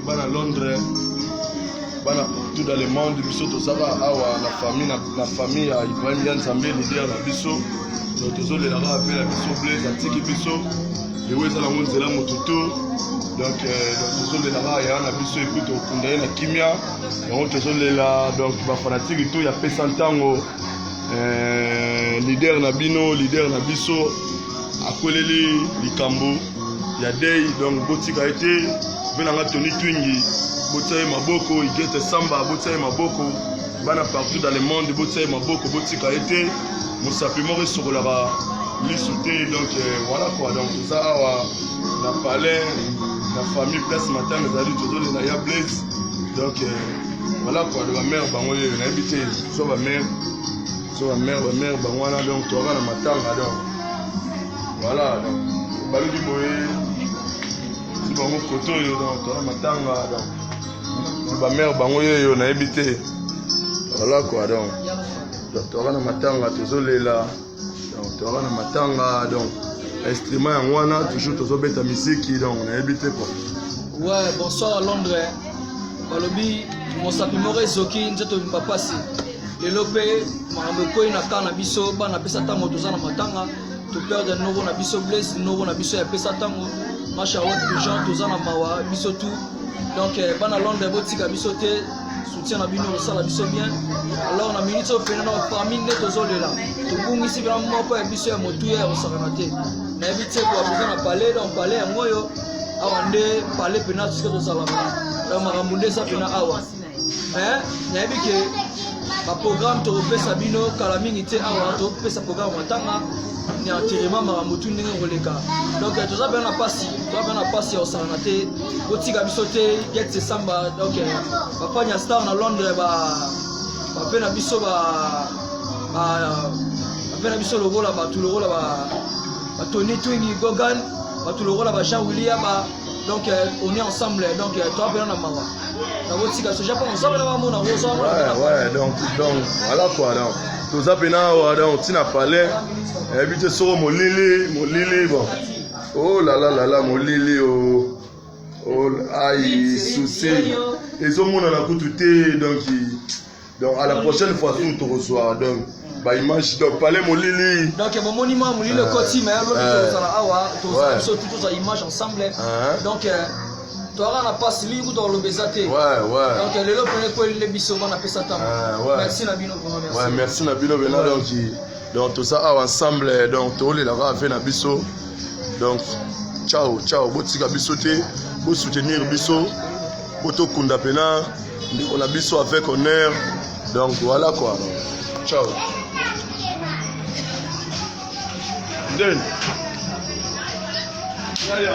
qui va à Londres, bana tout dans le monde, biso tozaka awa la famille à Ibrahim Yanzambe leader na biso. Donc tozolela rappel la biso Blaise atiki biso. Et oui, ça la monde zela motuto. Donc tozolela ya na biso et puis tokunda na kimia. Donc tozolela donc ba fanatique tout ya pesa ntango leader na biso akweleli likambo ya day donc botika été venanga Tony Twingi botaye maboko igete samba botaye maboko bana partout dans le monde botaye maboko botika été mosapi moko sokolaka lisouté donc voilà quoi donc tout ça na palais na famille place matin les alliés toujours na ya Blaise donc voilà quoi de la mère bango na habité so ba mère bangwana donc toka na matanga donc voilà donc baluki boye si bango koto yo donc toka na matanga donc ba mère bango yo na habité voilà quoi donc toka na matanga tozolela donc toka na matanga donc instrument yango wana toujours tozobeta musique donc na habité quoi. Ouais, bonsoir à Londres. Balobi mosapi moko ezoki nzeto mpapasi lelo mpe makambo ekoyi na kaka na biso bana pesa ntango toza na matanga toperde noko na biso Blaise noko na biso ya pesa ntango masha wa gens toza na mawa biso tout donc bana Londres botika biso te soutien na bino osala biso bien alors na minute ofena na famille nde tozolela tobungisi vraiment moko ya biso ya motuya ya kosakana te nayebi te kwa toza na palais donc palais yango oyo awa nde palais pena tosike tozalaka donc makambo nde eza pena awa nayebi ke baprogramme tokopesa bino kala mingi te awa tokopesa programme matanga ni enterrement makambo tu ndenge koleka donc toza bien na pasi ya kosakana te botika biso te get samba donc bafanya star na Londres bape na biso lokola batu lokola ba Tony Twingi Gogan batu lokola ba Jean William donc on est ensemble donc toi bien na mawa na botika so japon ensemble na mona rosa ouais donc voilà quoi donc toza pena donc tina palais habité sur molili bon oh là molili oh aïe souci ils ont mon na kutu te donc à la prochaine fois nous te reçoit donc ba image donc palais molili donc mon monument molili le côté mais alors ça awa tous à image ensemble donc toi na passe libre dans le bezate donc les lots pour les biso on appelle ça temps merci na bino vraiment merci ouais merci na bino bena donc tout ça ensemble donc to les la fait na biso donc ciao botika biso te bo soutenir biso boto kunda pena on a biso avec honneur donc voilà quoi ciao then aïe